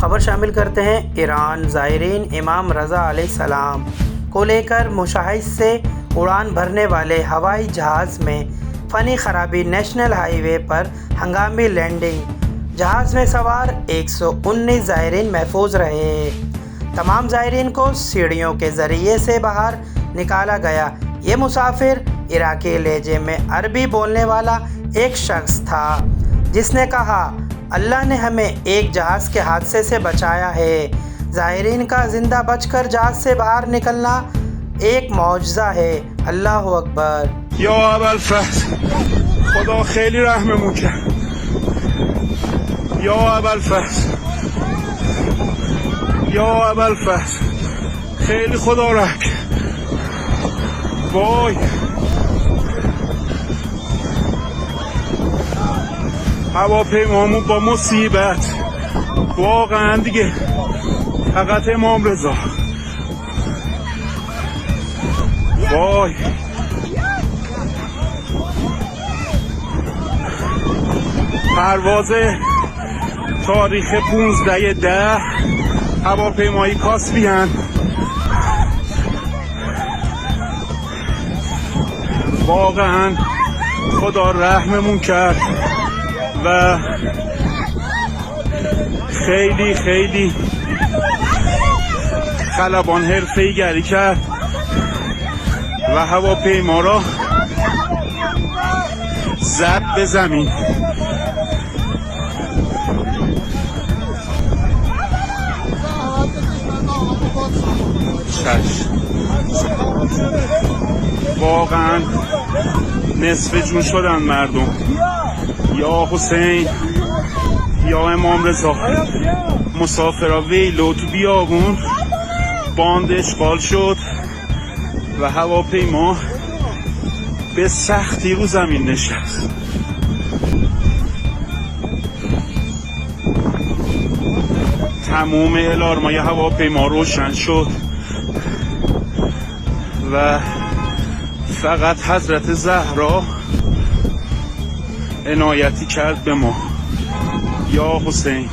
खबर शामिल करते हैं। ईरान ज़ायरीन इमाम रज़ा अलैहिस्सलाम को लेकर मुशाहिद से उड़ान भरने वाले हवाई जहाज़ में फ़नी खराबी। नेशनल हाईवे पर हंगामी लैंडिंग। जहाज़ में सवार 119 ज़ायरीन महफूज रहे। तमाम ज़ायरीन को सीढ़ियों के ज़रिए से बाहर निकाला गया। ये मुसाफिर इराकी लहजे में अरबी बोलने वाला एक शख्स था, जिसने कहा, अल्लाह ने हमें एक जहाज़ के हादसे से बचाया है। ज़ायरीन का ज़िंदा बचकर जहाज़ से बाहर निकलना एक मौजज़ा है। अल्लाह अकबर। या अबुलफज़ल, खुदा खैली रहममून करद। या अबुलफज़ल, या अबुलफज़ल, खैली खुदा रحم کرد. وای هواپیمامون با مصیبت واقعا دیگه فقط امام رضا. وای پرواز تاریخ 15/10 هواپیمایی کاسپیان. واقعا خدا رحممون کرد و خیلی خیلی خلبان حرفه‌ای گری کرد و هواپیما را زد به زمین. واقعا نصف جون شدن مردم. یا حسین یا امام رضا. مسافرها ویلو تو بیابون باند اشغال شد و هواپیما به سختی رو زمین نشست. تمام الارمای هواپیما روشن شد و فقط حضرت زهرا عنایتی کرد به ما. یا حسین.